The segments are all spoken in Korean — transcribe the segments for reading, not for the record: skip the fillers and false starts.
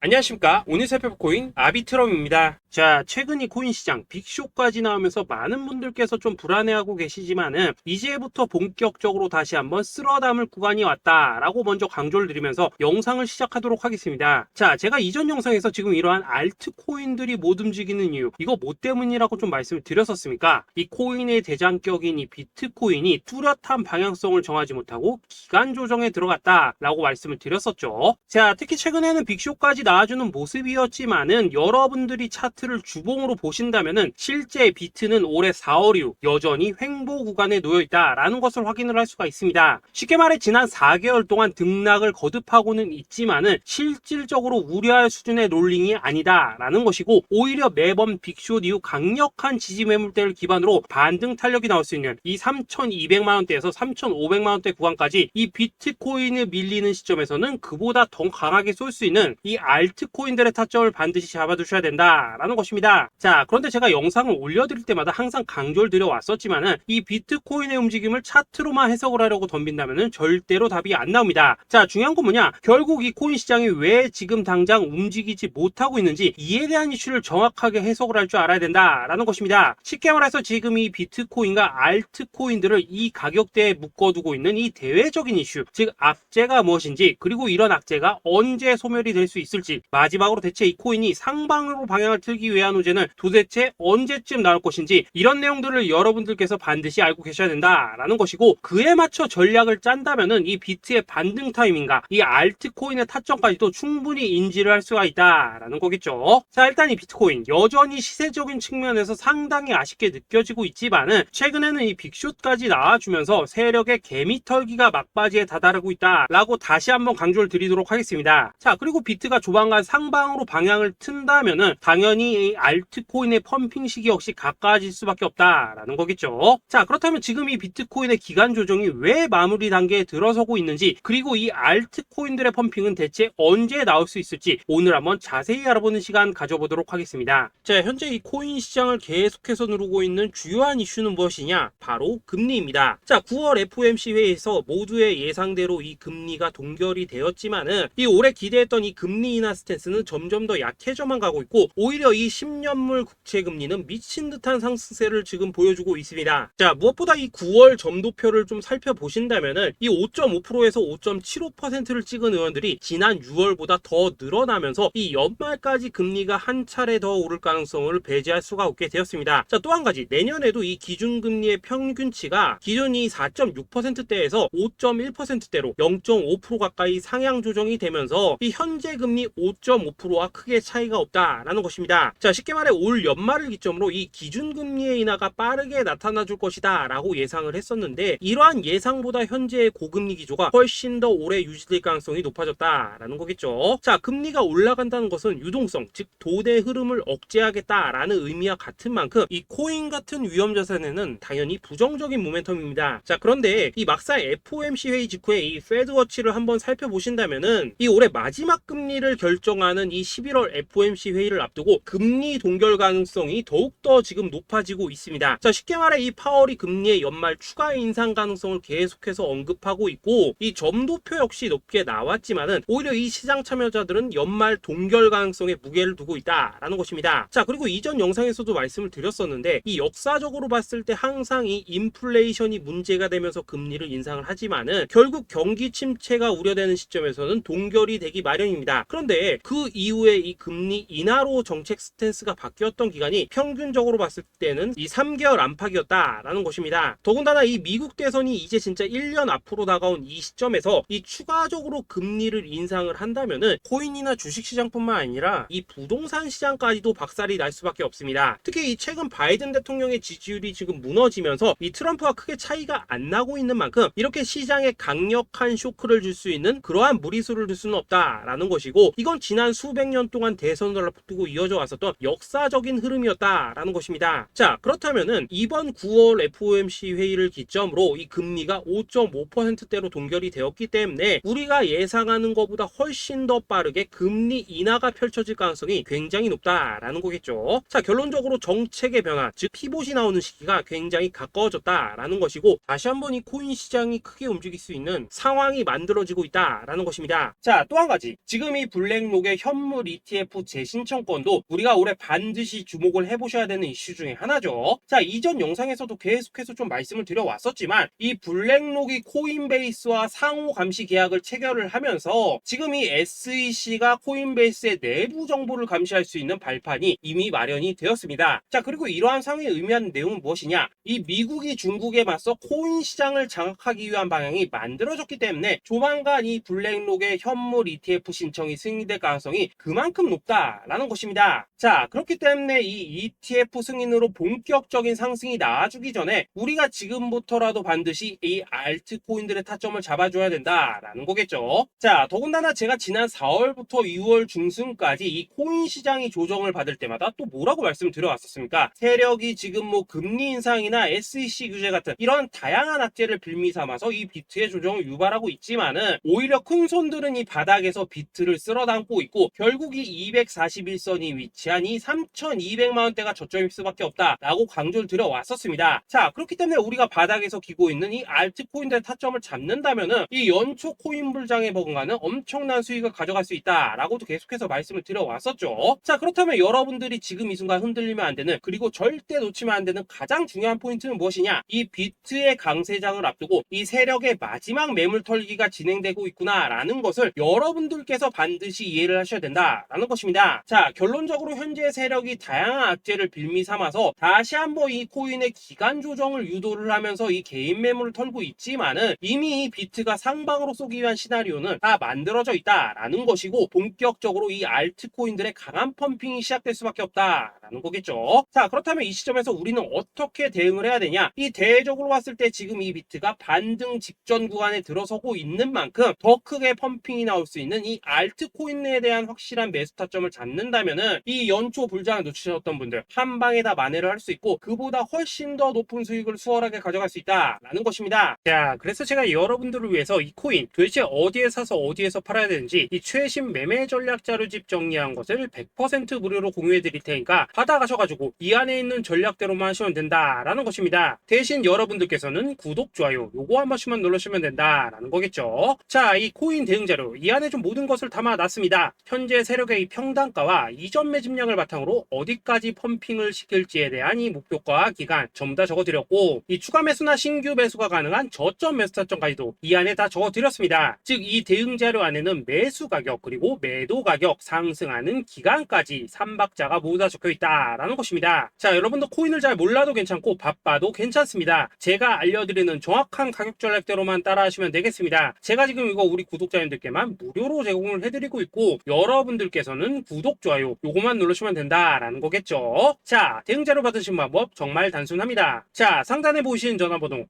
안녕하십니까. 오늘 살펴볼 코인 아비트럼입니다. 자, 최근 이 코인 시장 빅쇼까지 나오면서 많은 분들께서 좀 불안해하고 계시지만은 이제부터 본격적으로 다시 한번 쓸어담을 구간이 왔다라고 먼저 강조를 드리면서 영상을 시작하도록 하겠습니다. 자, 제가 이전 영상에서 지금 이러한 알트코인들이 못 움직이는 이유, 이거 뭐 때문이라고 좀 말씀을 드렸었습니까? 이 코인의 대장격인 이 비트코인이 뚜렷한 방향성을 정하지 못하고 기간 조정에 들어갔다라고 말씀을 드렸었죠. 자, 특히 최근에는 빅쇼까지 나와주는 모습이었지만은 여러분들이 차트를 주봉으로 보신다면은 실제 비트는 올해 4월 이후 여전히 횡보 구간에 놓여 있다라는 것을 확인을 할 수가 있습니다. 쉽게 말해 지난 4개월 동안 등락을 거듭하고는 있지만은 실질적으로 우려할 수준의 롤링이 아니다라는 것이고, 오히려 매번 빅쇼 이후 강력한 지지 매물대를 기반으로 반등 탄력이 나올 수 있는 이 3,200만 원대에서 3,500만 원대 구간까지 이 비트코인을 밀리는 시점에서는 그보다 더 강하게 쏠 수 있는 이 알트코인들의 타점을 반드시 잡아두셔야 된다라는 것입니다. 자, 그런데 제가 영상을 올려드릴 때마다 항상 강조를 드려왔었지만은 이 비트코인의 움직임을 차트로만 해석을 하려고 덤빈다면은 절대로 답이 안 나옵니다. 자, 중요한 건 뭐냐? 결국 이 코인 시장이 왜 지금 당장 움직이지 못하고 있는지 이에 대한 이슈를 정확하게 해석을 할 줄 알아야 된다라는 것입니다. 쉽게 말해서 지금 이 비트코인과 알트코인들을 이 가격대에 묶어두고 있는 이 대외적인 이슈, 즉 악재가 무엇인지, 그리고 이런 악재가 언제 소멸이 될 수 있을지, 마지막으로 대체 이 코인이 상방으로 방향을 틀기 위한 호재는 도대체 언제쯤 나올 것인지, 이런 내용들을 여러분들께서 반드시 알고 계셔야 된다라는 것이고, 그에 맞춰 전략을 짠다면은 이 비트의 반등 타이밍과 이 알트코인의 타점까지도 충분히 인지를 할 수가 있다라는 거겠죠. 자, 일단 이 비트코인 여전히 시세적인 측면에서 상당히 아쉽게 느껴지고 있지만은 최근에는 이 빅숏까지 나와주면서 세력의 개미털기가 막바지에 다다르고 있다라고 다시 한번 강조를 드리도록 하겠습니다. 자, 그리고 비트가 조만간 상방으로 방향을 튼다면은 당연히 이 알트코인의 펌핑 시기 역시 가까워질 수밖에 없다라는 거겠죠. 자, 그렇다면 지금 이 비트코인의 기간 조정이 왜 마무리 단계에 들어서고 있는지, 그리고 이 알트코인들의 펌핑은 대체 언제 나올 수 있을지 오늘 한번 자세히 알아보는 시간 가져보도록 하겠습니다. 자, 현재 이 코인 시장을 계속해서 누르고 있는 주요한 이슈는 무엇이냐? 바로 금리입니다. 자, 9월 FOMC 회의에서 모두의 예상대로 이 금리가 동결이 되었지만은 이 올해 기대했던 이 금리 인하 스탠스는 점점 더 약해져만 가고 있고, 오히려 이 10년물 국채 금리는 미친 듯한 상승세를 지금 보여주고 있습니다. 자, 무엇보다 이 9월 점도표를 좀 살펴보신다면은 이 5.5%에서 5.75%를 찍은 의원들이 지난 6월보다 더 늘어나면서 이 연말까지 금리가 한 차례 더 오를 가능성을 배제할 수가 없게 되었습니다. 자, 또 한 가지, 내년에도 이 기준금리의 평균치가 기존이 4.6%대에서 5.1%대로 0.5% 가까이 상향 조정이 되면서 이 현재 금리 5.5%와 크게 차이가 없다라는 것입니다. 자, 쉽게 말해 올 연말을 기점으로 이 기준금리의 인하가 빠르게 나타나 줄 것이다 라고 예상을 했었는데, 이러한 예상보다 현재의 고금리 기조가 훨씬 더 오래 유지될 가능성이 높아졌다라는 거겠죠. 자, 금리가 올라간다는 것은 유동성, 즉 돈의 흐름을 억제하겠다라는 의미와 같은 만큼 이 코인 같은 위험 자산에는 당연히 부정적인 모멘텀입니다. 자, 그런데 이 막상 FOMC 회의 직후에 이 페드워치를 한번 살펴보신다면은 이 올해 마지막 금리를 결정하는 이 11월 FOMC 회의를 앞두고 금리 동결 가능성이 더욱더 지금 높아지고 있습니다. 자, 쉽게 말해 이 파월이 금리의 연말 추가 인상 가능성을 계속해서 언급하고 있고, 이 점도표 역시 높게 나왔지만은 오히려 이 시장 참여자들은 연말 동결 가능성에 무게를 두고 있다라는 것입니다. 자, 그리고 이전 영상에서도 말씀을 드렸었는데 이 역사적으로 봤을 때 항상 이 인플레이션이 문제가 되면서 금리를 인상을 하지만은 결국 경기 침체가 우려되는 시점에서는 동결이 되기 마련입니다. 그런데 그 이후에 이 금리 인하로 정책 스탠스가 바뀌었던 기간이 평균적으로 봤을 때는 이 3개월 안팎이었다라는 것입니다. 더군다나 이 미국 대선이 이제 진짜 1년 앞으로 다가온 이 시점에서 이 추가적으로 금리를 인상을 한다면은 코인이나 주식시장뿐만 아니라 이 부동산 시장까지도 박살이 날 수밖에 없습니다. 특히 이 최근 바이든 대통령의 지지율이 지금 무너지면서 이 트럼프와 크게 차이가 안 나고 있는 만큼 이렇게 시장에 강력한 쇼크를 줄 수 있는 그러한 무리수를 둘 수는 없다라는 것이고, 이건 지난 수백 년 동안 대선을 앞두고 이어져 왔었던 역사적인 흐름이었다라는 것입니다. 자, 그렇다면은 이번 9월 FOMC 회의를 기점으로 이 금리가 5.5%대로 동결이 되었기 때문에 우리가 예상하는 것보다 훨씬 더 빠르게 금리 인하가 펼쳐질 가능성이 굉장히 높다라는 거겠죠. 자, 결론적으로 정책의 변화, 즉 피봇이 나오는 시기가 굉장히 가까워졌다라는 것이고, 다시 한번 이 코인 시장이 크게 움직일 수 있는 상황이 만들어지고 있다라는 것입니다. 자, 또 한 가지, 지금 이 블랙 블랙록의 현물 ETF 재신청권도 우리가 올해 반드시 주목을 해보셔야 되는 이슈 중에 하나죠. 자, 이전 영상에서도 계속해서 좀 말씀을 드려왔었지만 이 블랙록이 코인베이스와 상호 감시 계약을 체결을 하면서 지금 이 SEC가 코인베이스의 내부 정보를 감시할 수 있는 발판이 이미 마련이 되었습니다. 자, 그리고 이러한 상황이 의미하는 내용은 무엇이냐? 이 미국이 중국에 맞서 코인 시장을 장악하기 위한 방향이 만들어졌기 때문에 조만간 이 블랙록의 현물 ETF 신청이 승인될 가능성이 그만큼 높다라는 것입니다. 자, 그렇기 때문에 이 ETF 승인으로 본격적인 상승이 나와주기 전에 우리가 지금부터라도 반드시 이 알트코인들의 타점을 잡아줘야 된다라는 거겠죠. 자, 더군다나 제가 지난 4월부터 6월 중순까지 이 코인 시장이 조정을 받을 때마다 또 뭐라고 말씀드려왔었습니까? 세력이 지금 뭐 금리 인상이나 SEC 규제 같은 이런 다양한 악재를 빌미 삼아서 이 비트의 조정을 유발하고 있지만은 오히려 큰 손들은 이 바닥에서 비트를 쓸어담고 있고 결국 이 241선이 위치한 이 3,200만 원대가 저점일 수밖에 없다라고 강조를 드려왔었습니다. 자, 그렇기 때문에 우리가 바닥에서 기고 있는 이 알트코인들의 타점을 잡는다면은 이 연초 코인 불장에 버금가는 엄청난 수익을 가져갈 수 있다라고도 계속해서 말씀을 드려왔었죠. 자, 그렇다면 여러분들이 지금 이 순간 흔들리면 안 되는, 그리고 절대 놓치면 안 되는 가장 중요한 포인트는 무엇이냐? 이 비트의 강세장을 앞두고 이 세력의 마지막 매물 털기가 진행되고 있구나라는 것을 여러분들께서 반드시 이해를 하셔야 된다라는 것입니다. 자, 결론적으로 현재 세력이 다양한 악재를 빌미 삼아서 다시 한번 이 코인의 기간 조정을 유도를 하면서 이 개인 매물을 털고 있지만은 이미 이 비트가 상방으로 쏘기 위한 시나리오는 다 만들어져 있다라는 것이고 본격적으로 이 알트코인들의 강한 펌핑이 시작될 수밖에 없다라는 거겠죠. 자, 그렇다면 이 시점에서 우리는 어떻게 대응을 해야 되냐? 이 대외적으로 봤을 때 지금 이 비트가 반등 직전 구간에 들어서고 있는 만큼 더 크게 펌핑이 나올 수 있는 이 알트코인에 대한 확실한 매수 타점을 잡는다면은 이 연초 불장을 놓치셨던 분들 한 방에 다 만회를 할 수 있고 그보다 훨씬 더 높은 수익을 수월하게 가져갈 수 있다라는 것입니다. 자, 그래서 제가 여러분들을 위해서 이 코인 도대체 어디에 사서 어디에서 팔아야 되는지 이 최신 매매 전략 자료집 정리한 것을 100% 무료로 공유해 드릴 테니까 받아가셔가지고 이 안에 있는 전략대로만 하시면 된다라는 것입니다. 대신 여러분들께서는 구독, 좋아요 요거 한 번씩만 눌러주시면 된다라는 거겠죠. 자, 이 코인 대응 자료 이 안에 좀 모든 것을 담아놨습니다. 현재 세력의 이 평단가와 이전 매집량을 바탕으로 어디까지 펌핑을 시킬지에 대한 이 목표가 기간 전부 다 적어드렸고 이 추가 매수나 신규 매수가 가능한 저점 매수 타점까지도 이 안에 다 적어드렸습니다. 즉 이 대응 자료 안에는 매수 가격 그리고 매도 가격 상승하는 기간까지 3박자가 모두 다 적혀 있다라는 것입니다. 자, 여러분도 코인을 잘 몰라도 괜찮고 바빠도 괜찮습니다. 제가 알려드리는 정확한 가격 전략대로만 따라하시면 되겠습니다. 제가 지금 이거 우리 구독자님들께만 무료로 제공을 해드리고 있고 여러분들께서는 구독, 좋아요 요거만 누르시면 된다라는 거겠죠. 자, 대응 자료 받으신 방법 정말 단순합니다. 자, 상단에 보이시는 전화번호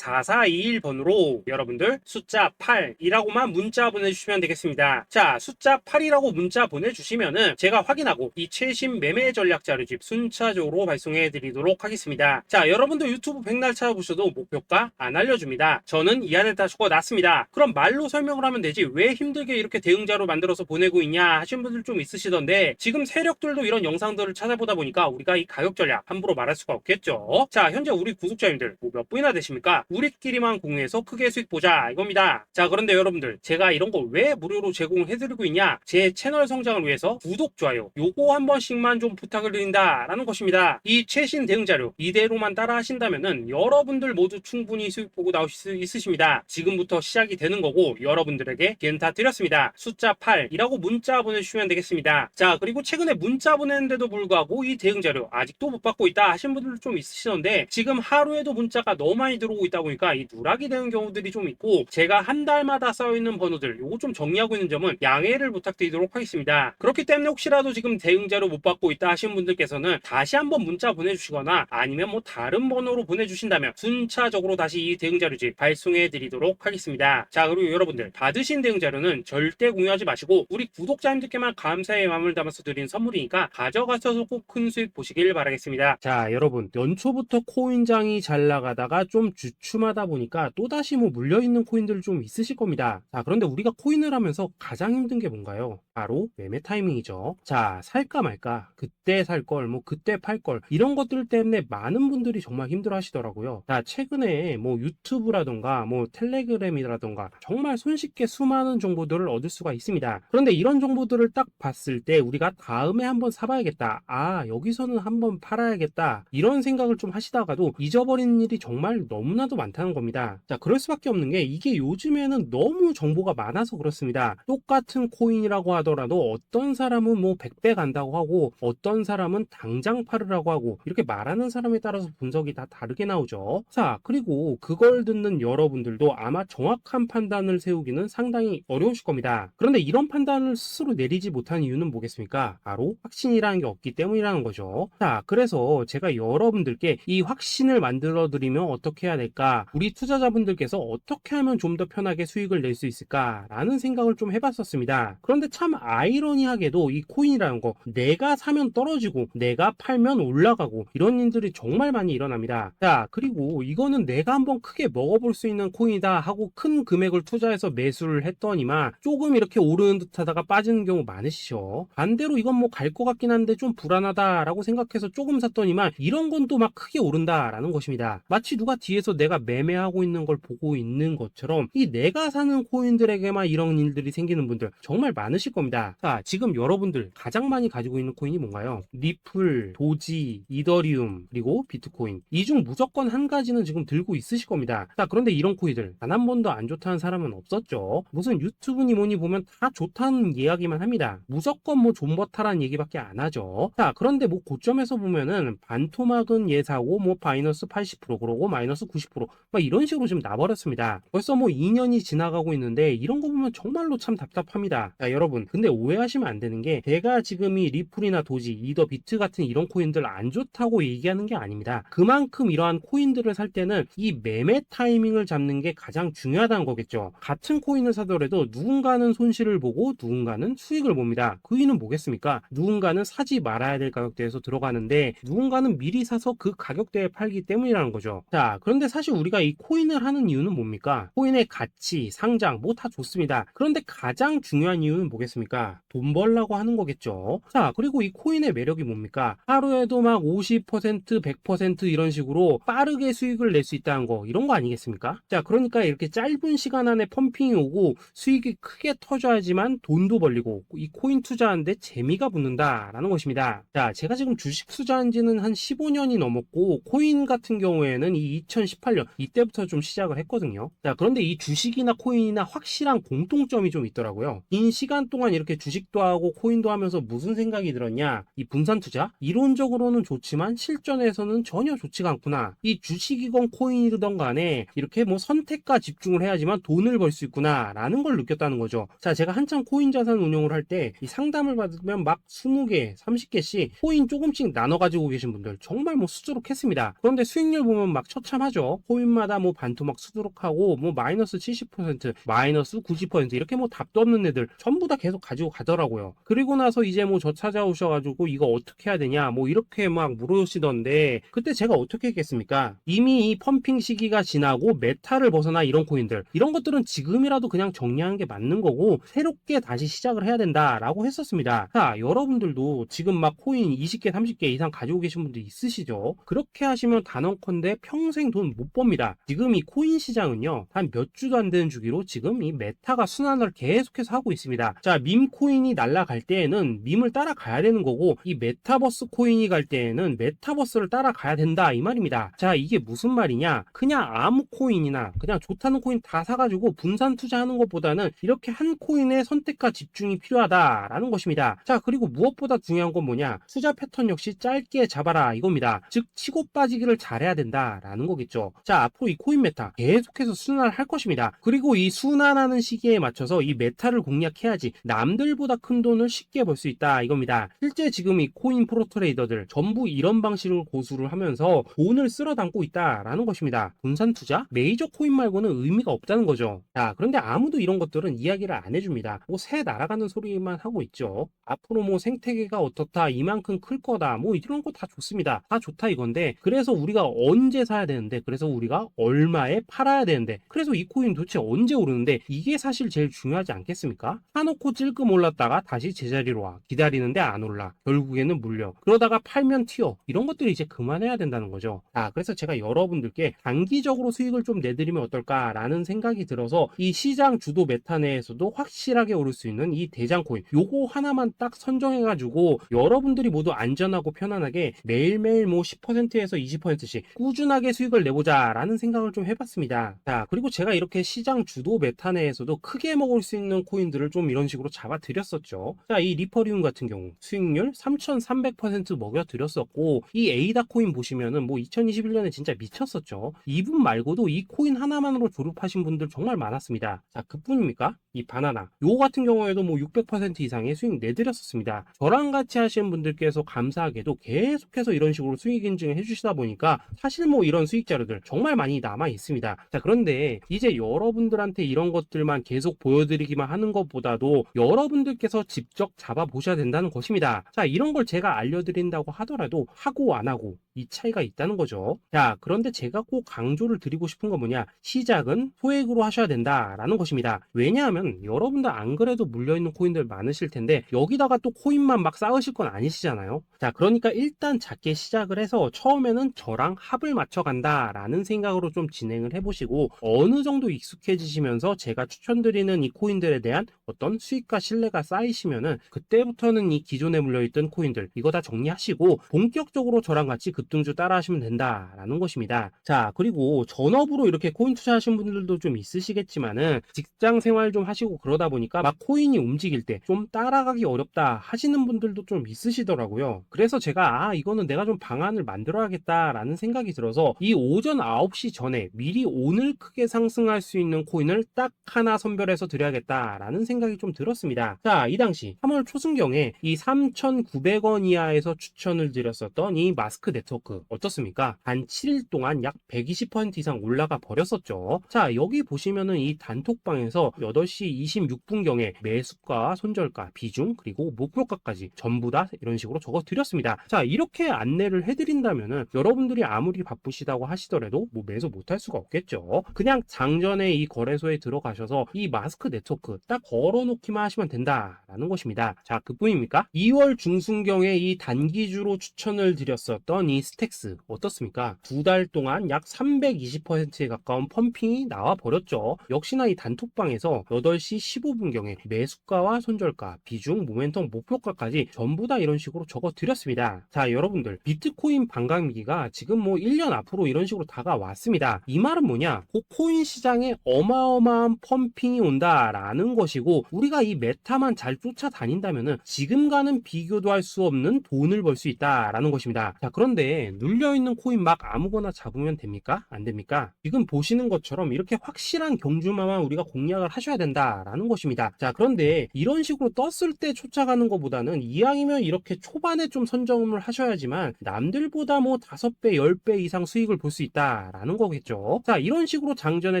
010-2529-4421번으로 여러분들 숫자 8이라고만 문자 보내주시면 되겠습니다. 자, 숫자 8이라고 문자 보내주시면은 제가 확인하고 이 최신 매매 전략 자료집 순차적으로 발송해 드리도록 하겠습니다. 자, 여러분들 유튜브 백날 찾아보셔도 목표가 안 알려줍니다. 저는 이 안에 다 적어놨습니다. 그럼 말로 설명을 하면 되지 왜 힘들게 이렇게 대응 자료 만들어서 보내고 있냐 하시는 분들 좀 있으시던데 지금 세력들도 이런 영상들을 찾아보다 보니까 우리가 이 가격 전략 함부로 말할 수가 없겠죠. 자, 현재 우리 구독자님들 뭐 몇 분이나 되십니까? 우리끼리만 공유해서 크게 수익 보자 이겁니다. 자, 그런데 여러분들 제가 이런 거 왜 무료로 제공을 해드리고 있냐? 제 채널 성장을 위해서 구독, 좋아요 요거 한 번씩만 좀 부탁을 드린다라는 것입니다. 이 최신 대응 자료 이대로만 따라 하신다면은 여러분들 모두 충분히 수익 보고 나오실 수 있으십니다. 지금부터 시작이 되는 거고 여러분들에게 기회는 다 드렸습니다. 숫자 8이라고 문자 보내주시면 되겠습니다. 자, 그리고 최근에 문자 보냈는데도 불구하고 이 대응 자료 아직도 못 받고 있다 하신 분들 좀 있으시던데 지금 하루에도 문자가 너무 많이 들어오고 있다 보니까 이 누락이 되는 경우들이 좀 있고 제가 한 달마다 쌓여있는 번호들 요거 좀 정리하고 있는 점은 양해를 부탁드리도록 하겠습니다. 그렇기 때문에 혹시라도 지금 대응 자료 못 받고 있다 하신 분들께서는 다시 한번 문자 보내주시거나 아니면 뭐 다른 번호로 보내주신다면 순차적으로 다시 이 대응 자료집 발송해 드리도록 하겠습니다. 자, 그리고 여러분들 받으신 대응 자료는 절대 공유하지 마시고 우리 구독자님들께만 감사의 마음을 담아서 드린 선물이니까 가져가셔서 꼭 큰 수익 보시길 바라겠습니다. 자, 여러분 연초부터 코인장이 잘 나가다가 좀 주춤하다 보니까 또다시 뭐 물려있는 코인들 좀 있으실 겁니다. 자, 그런데 우리가 코인을 하면서 가장 힘든 게 뭔가요? 바로 매매 타이밍이죠. 자, 살까 말까 그때 살 걸 뭐 그때 팔 걸 이런 것들 때문에 많은 분들이 정말 힘들어 하시더라고요. 자, 최근에 뭐 유튜브라던가 뭐 텔레그램이라던가 정말 손쉽게 수많은 정보들을 정보들을 얻을 수가 있습니다. 그런데 이런 정보들을 딱 봤을 때 우리가 다음에 한번 사봐야겠다, 여기서는 한번 팔아야겠다, 이런 생각을 좀 하시다가도 잊어버리는 일이 정말 너무나도 많다는 겁니다. 자, 그럴 수밖에 없는 게 이게 요즘에는 너무 정보가 많아서 그렇습니다. 똑같은 코인이라고 하더라도 어떤 사람은 뭐 100배 간다고 하고 어떤 사람은 당장 팔으라고 하고 이렇게 말하는 사람에 따라서 분석이 다 다르게 나오죠. 자, 그리고 그걸 듣는 여러분들도 아마 정확한 판단을 세우기는 상당히 어려우실 겁니다. 그런데 이런 판단을 스스로 내리지 못한 이유는 뭐겠습니까? 바로 확신이라는 게 없기 때문이라는 거죠. 자, 그래서 제가 여러분들께 이 확신을 만들어 드리면 어떻게 해야 될까? 우리 투자자분들께서 어떻게 하면 좀 더 편하게 수익을 낼 수 있을까라는 생각을 좀 해봤었습니다. 그런데 참 아이러니하게도 이 코인이라는 거, 내가 사면 떨어지고 내가 팔면 올라가고 이런 일들이 정말 많이 일어납니다. 자, 그리고 이거는 내가 한번 크게 먹어볼 수 있는 코인이다 하고 큰 금액을 투자해서 매수를 했더니만 조금 이렇게 오르는 듯 하다가 빠지는 경우 많으시죠. 반대로 이건 뭐 갈 것 같긴 한데 좀 불안하다라고 생각해서 조금 샀더니만 이런 건 또 막 크게 오른다라는 것입니다. 마치 누가 뒤에서 내가 매매하고 있는 걸 보고 있는 것처럼 이 내가 사는 코인들에게만 이런 일들이 생기는 분들 정말 많으실 겁니다. 자, 지금 여러분들 가장 많이 가지고 있는 코인이 뭔가요? 리플, 도지, 이더리움, 그리고 비트코인. 이 중 무조건 한 가지는 지금 들고 있으실 겁니다. 자, 그런데 이런 코인들 단 한 번도 안 좋다는 사람은 없었죠. 무슨 유튜브니 뭐니 보면 다 좋다는 이야기만 합니다. 무조건 뭐 존버타라는 얘기밖에 안 하죠. 자, 그런데 뭐 고점에서 보면은 반토막은 예사고 뭐 마이너스 80% 그러고 마이너스 90%막 이런 식으로 지금 나버렸습니다. 벌써 뭐 2년이 지나가고 있는데 이런 거 보면 정말로 참 답답합니다. 자, 여러분, 근데 오해하시면 안 되는 게 제가 지금 이 리플이나 도지, 이더, 비트 같은 이런 코인들 안 좋다고 얘기하는 게 아닙니다. 그만큼 이러한 코인들을 살 때는 이 매매 타이밍을 잡는 게 가장 중요하다는 거겠죠. 같은 코인을 사더라도 누군가는 손실을 보고 누군가는 수익을 봅니다. 그 이유는 뭐겠습니까? 누군가는 사지 말아야 될 가격대에서 들어가는데 누군가는 미리 사서 그 가격대에 팔기 때문이라는 거죠. 자, 그런데 사실 우리가 이 코인을 하는 이유는 뭡니까? 코인의 가치, 상장 뭐 다 좋습니다. 그런데 가장 중요한 이유는 뭐겠습니까? 돈 벌라고 하는 거겠죠. 자, 그리고 이 코인의 매력이 뭡니까? 하루에도 막 50%, 100% 이런 식으로 빠르게 수익을 낼 수 있다는 거, 이런 거 아니겠습니까? 자, 그러니까 이렇게 짧은 시간 안에 펌핑이 오고 수익이 크게 터져야지만 돈도 벌리고 이 코인 투자하는데 재미가 붙는다라는 것입니다. 자, 제가 지금 주식 투자한 지는 한 15년이 넘었고 코인 같은 경우에는 이 2018년 이때부터 좀 시작을 했거든요. 자, 그런데 이 주식이나 코인이나 확실한 공통점이 좀 있더라고요. 긴 시간 동안 이렇게 주식도 하고 코인도 하면서 무슨 생각이 들었냐? 이 분산 투자? 이론적으로는 좋지만 실전에서는 전혀 좋지가 않구나. 이 주식이건 코인이든 간에 이렇게 뭐 선택과 집중을 해야지만 돈을 벌 수 있구나 라는 걸 느꼈다는 거죠. 자, 제가 한창 코인 자산 운용을 할 때 이 상담을 받으면 막 20개, 30개씩 코인 조금씩 나눠 가지고 계신 분들 정말 뭐 수두룩했습니다. 그런데 수익률 보면 막 처참하죠. 코인마다 뭐 반토막 수두룩하고 뭐 마이너스 70%, 마이너스 90% 이렇게 뭐 답도 없는 애들 전부 다 계속 가지고 가더라고요. 그리고 나서 이제 뭐 저 찾아오셔가지고 이거 어떻게 해야 되냐 뭐 이렇게 막 물으시던데 그때 제가 어떻게 했겠습니까? 이미 이 펌핑 시기가 지나고 메타를 벗어나 이런 코인들 이런 것들은 지금이라도 그냥 정리하는 게 맞는 거고 새롭게 다시 시작을 해야 된다라고 했었습니다. 자, 여러분들도 지금 막 코인 20개, 30개 이상 가지고 계신 분들 있으시죠? 그렇게 하시면 단언컨대 평생 돈 못 법니다. 지금 이 코인 시장은요 한 몇 주도 안 되는 주기로 지금 이 메타가 순환을 계속해서 하고 있습니다. 자, 밈 코인이 날아갈 때에는 밈을 따라가야 되는 거고 이 메타버스 코인이 갈 때에는 메타버스를 따라가야 된다 이 말입니다. 자, 이게 무슨 말이냐? 그냥 아무 코인이나 그냥 좋다는 코인 다 사가지고 분산 투자하는 것보다는 이렇게 한 코인의 선택과 집중이 필요하다라는 것입니다. 자, 그리고 무엇보다 중요한 건 뭐냐? 투자 패턴 역시 짧게 잡아라 이겁니다. 즉 치고 빠지기를 잘해야 된다라는 거겠죠. 자, 앞으로 이 코인 메타 계속해서 순환을 할 것입니다. 그리고 이 순환하는 시기에 맞춰서 이 메타를 공략해야지 남들보다 큰 돈을 쉽게 벌 수 있다 이겁니다. 실제 지금 이 코인 프로 트레이더들 전부 이런 방식으로 고수를 하면서 돈을 쓸어 담고 있다라는 것입니다. 분산 투자? 메이저 코인 말고는 의미가 없다는 거죠. 자, 그런데 아무도 이런 것들은 이야기를 안 해줍니다. 뭐 새 날아가는 소리만 하고 있죠. 앞으로 뭐 생태계가 어떻다, 이만큼 클 거다, 뭐 이런 거 다 좋습니다. 다 좋다 이건데 그래서 우리가 언제 사야 되는데 그래서 우리가 얼마에 팔아야 되는데 그래서 이 코인 도대체 언제 오르는데 이게 사실 제일 중요하지 않겠습니까? 사놓고 찔끔 올랐다가 다시 제자리로 와 기다리는데 안 올라 결국에는 물려 그러다가 팔면 튀어 이런 것들이 이제 그만해야 된다는 거죠. 그래서 제가 여러분들께 단기적으로 수익을 좀 내드리면 어떨까라는 생각이 들어서 이 시장 주도 메타 내에서도 확실하게 오를 수 있는 이 대장 코인, 요거 하나만 딱 선정해가지고 여러분들이 모두 안전하고 편안하게 매일매일 뭐 10%에서 20%씩 꾸준하게 수익을 내보자 라는 생각을 좀 해봤습니다. 자, 그리고 제가 이렇게 시장 주도 메타 내에서도 크게 먹을 수 있는 코인들을 좀 이런 식으로 잡아드렸었죠. 자, 이 리퍼리움 같은 경우 수익률 3300% 먹여드렸었고, 이 에이다 코인 보시면은 뭐 2021년에 진짜 미쳤었죠. 이분 말고도 이 코인 하나만으로 졸업하신 분들 정말 많았습니다. 자, 그뿐입니까? 이 바나나 요거 같은 경우에도 뭐 600% 이상의 수익 내드렸었습니다. 저랑 같이 하시는 분들께서 감사하게도 계속해서 이런 식으로 수익 인증을 해주시다 보니까 사실 뭐 이런 수익 자료들 정말 많이 남아 있습니다. 자, 그런데 이제 여러분들한테 이런 것들만 계속 보여드리기만 하는 것보다도 여러분들께서 직접 잡아보셔야 된다는 것입니다. 자, 이런 걸 제가 알려드린다고 하더라도 하고 안 하고 이 차이가 있다는 거죠. 자, 그런데 제가 꼭 강조를 드리고 싶은 건 뭐냐, 시작은 소액으로 하셔야 된다라는 것입니다. 왜냐하면 여러분들 안 그래도 물려있는 코인들 많으실 텐데 여기다가 또 코인만 막 쌓으실 건 아니시잖아요. 자, 그러니까 일단 작게 시작을 해서 처음에는 저랑 합을 맞춰 간다라는 생각으로 좀 진행을 해보시고, 어느 정도 익숙해지시면서 제가 추천드리는 이 코인들에 대한 어떤 수익과 신뢰가 쌓이시면은 그때부터는 이 기존에 물려있던 코인들 이거 다 정리하시고 본격적으로 저랑 같이 급등주 따라 하시면 된다라는 것입니다. 자, 그리고 전업으로 이렇게 코인 투자하시는 분들도 좀 있으시겠지만은 직장 생활 좀 하시고 그러다 보니까 막 코인이 움직일 때 좀 따라가기 어렵다 하시는 분들도 좀 있으시더라고요. 그래서 제가 이거는 내가 좀 방안을 만들어야겠다라는 생각이 들어서 이 오전 9시 전에 미리 오늘 크게 상승할 수 있는 코인을 딱 하나 선별해서 드려야겠다라는 생각이 좀 들었습니다. 자, 이 당시 3월 초순경에 이 3,900원 이하에서 추천을 드렸었던 이 마스크 네트워크 어떻습니까? 단 7일 동안 약 120% 이상 올라가 버렸었죠. 자, 여기 보시면은 이 단톡방에서 8시 26분경에 매수가, 손절가, 비중, 그리고 목표가까지 전부 다 이런 식으로 적어 드렸습니다. 자, 이렇게 안내를 해드린다면은 여러분들이 아무리 바쁘시다고 하시더라도 뭐 매수 못할 수가 없겠죠. 그냥 장전에 이 거래소에 들어가셔서 이 마스크 네트워크 딱 걸어놓기만 하시면 된다라는 것입니다. 자, 그뿐입니까? 2월 중순경에 이 단기주로 추천을 드렸었던 이 스택스 어떻습니까? 2달 동안 약 320%에 가까운 펌핑이 나와 버렸죠. 역시나 이 단톡방에서 8시 15분경에 매수가와 손절가, 비중, 모멘텀, 목표가까지 전부 다 이런 식으로 적어 드렸습니다. 자, 여러분들 비트코인 반감기가 지금 뭐 1년 앞으로 이런 식으로 다가왔습니다. 이 말은 뭐냐? 코인 시장에 어마어마한 펌핑이 온다라는 것이고, 우리가 이 메타만 잘 쫓아다닌다면은 지금과는 비교도 할 수 없는 돈을 벌 수 있다라는 것입니다. 자, 그런데 눌려있는 코인 막 아무거나 잡으면 됩니까? 안 됩니까? 지금 보시는 것처럼 이렇게 확실한 경주마만 우리가 공략을 하셔야 된다라는 것입니다. 자, 그런데 이런 식으로 떴을 때 쫓아가는 것보다는 이왕이면 이렇게 초반에 좀 선점을 하셔야지만 남들보다 뭐 5배, 10배 이상 수익을 볼 수 있다라는 거겠죠. 자, 이런 식으로 장전에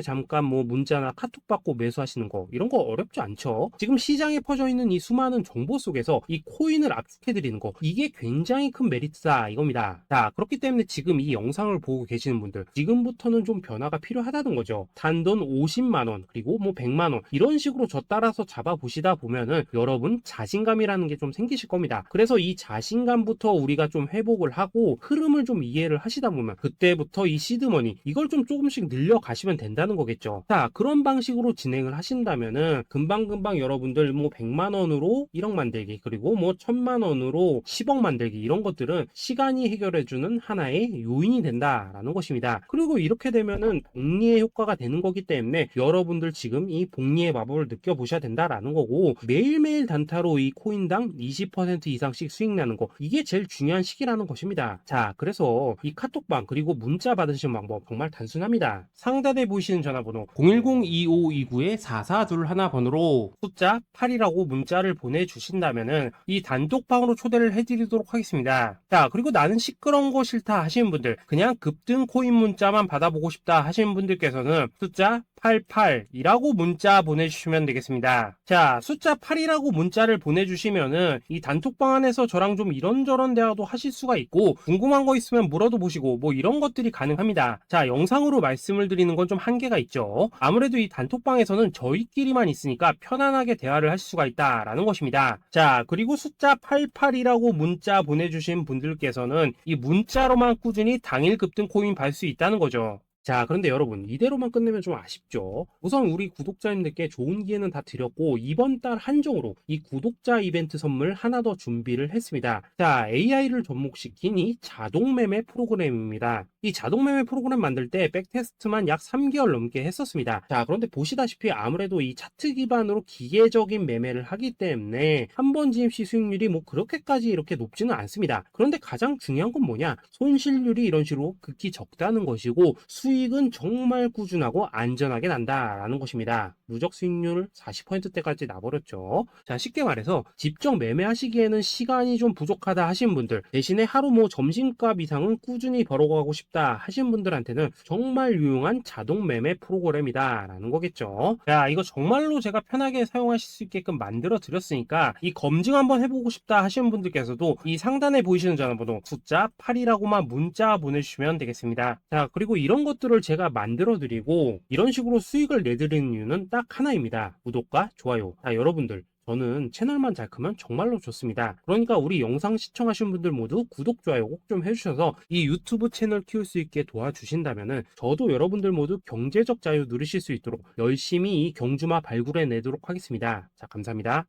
잠깐 뭐 문자나 카톡 받고 매수하시는 거 이런 거 어렵지 않죠. 지금 시장에 퍼져 있는 이 수많은 정보 속에서 이 코인을 압축해 드리는 거, 이게 굉장히 큰 메리트다 이겁니다. 자, 그렇기 때문에 지금 이 영상을 보고 계시는 분들 지금부터는 좀 변화가 필요하다는 거죠. 단돈 50만원 그리고 뭐 100만원 이런 식으로 저 따라서 잡아보시다 보면은 여러분 자신감이라는 게 좀 생기실 겁니다. 그래서 이 자신감부터 우리가 좀 회복을 하고 흐름을 좀 이해를 하시다 보면 그때부터 이 시드머니 이걸 좀 조금씩 늘려가시면 된다는 거겠죠. 자, 그런 방식으로 진행을 하신다면은 금방금방 여러분들 뭐 100만원으로 1억 만들기 그리고 뭐 1000만원으로 10억 만들기 이런 것들은 시간이 해결해주는 하나의 요인이 된다라는 것입니다. 그리고 이렇게 되면은 복리의 효과가 되는 거기 때문에 여러분들 지금 이 복리의 마법을 느껴보셔야 된다라는 거고, 매일매일 단타로 이 코인당 20% 이상씩 수익 나는 거, 이게 제일 중요한 시기라는 것입니다. 자, 그래서 이 카톡방 그리고 문자 받으시는 방법 정말 단순합니다. 상단에 보이시는 전화번호 010-2529-4421 번호로 숫자 8이라고 문자를 보내주신다면은 이 단톡방으로 초대를 해드리도록 하겠습니다. 자, 그리고 나는 시끄러운 거 싫다 하시는 분들, 그냥 급등 코인 문자만 받아보고 싶다 하시는 분들께서는 숫자 88이라고 문자 보내주시면 되겠습니다. 자, 숫자 8이라고 문자를 보내주시면은 이 단톡방 안에서 저랑 좀 이런저런 대화도 하실 수가 있고, 궁금한 거 있으면 물어도 보시고 뭐 이런 것들이 가능합니다. 자, 영상으로 말씀을 드리는 건 좀 한계가 있죠. 아무래도 이 단톡방에서는 저희끼리만 있으니까 편안하게 대화를 할 수가 있다라는 것입니다. 자, 그리고 숫자 88이라고 문자 보내주신 분들께서는 이 문자로만 꾸준히 당일 급등 코인 받을 수 있다는 거죠. 자, 그런데 여러분, 이대로만 끝내면 좀 아쉽죠? 우선 우리 구독자님들께 좋은 기회는 다 드렸고, 이번 달 한정으로 이 구독자 이벤트 선물 하나 더 준비를 했습니다. 자, AI를 접목시킨 이 자동매매 프로그램입니다. 이 자동매매 프로그램 만들 때 백테스트만 약 3개월 넘게 했었습니다. 자, 그런데 보시다시피 아무래도 이 차트 기반으로 기계적인 매매를 하기 때문에 한 번 진입 시 수익률이 뭐 그렇게까지 이렇게 높지는 않습니다. 그런데 가장 중요한 건 뭐냐? 손실률이 이런 식으로 극히 적다는 것이고, 수익은 정말 꾸준하고 안전하게 난다라는 것입니다. 누적 수익률 40%대까지 나버렸죠. 자, 쉽게 말해서 직접 매매하시기에는 시간이 좀 부족하다 하신 분들, 대신에 하루 뭐 점심값 이상은 꾸준히 벌어가고 싶다 하신 분들한테는 정말 유용한 자동 매매 프로그램이다라는 거겠죠. 자, 이거 정말로 제가 편하게 사용하실 수 있게끔 만들어 드렸으니까 이 검증 한번 해보고 싶다 하시는 분들께서도 이 상단에 보이시는 전화번호 숫자 8이라고만 문자 보내주시면 되겠습니다. 자, 그리고 이런 것들을 제가 만들어 드리고 이런 식으로 수익을 내드리는 이유는 딱 하나입니다. 구독과 좋아요. 자, 여러분들, 저는 채널만 잘 크면 정말로 좋습니다. 그러니까 우리 영상 시청하신 분들 모두 구독, 좋아요 꼭 좀 해주셔서 이 유튜브 채널 키울 수 있게 도와주신다면은 저도 여러분들 모두 경제적 자유 누리실 수 있도록 열심히 이 경주마 발굴해 내도록 하겠습니다. 자, 감사합니다.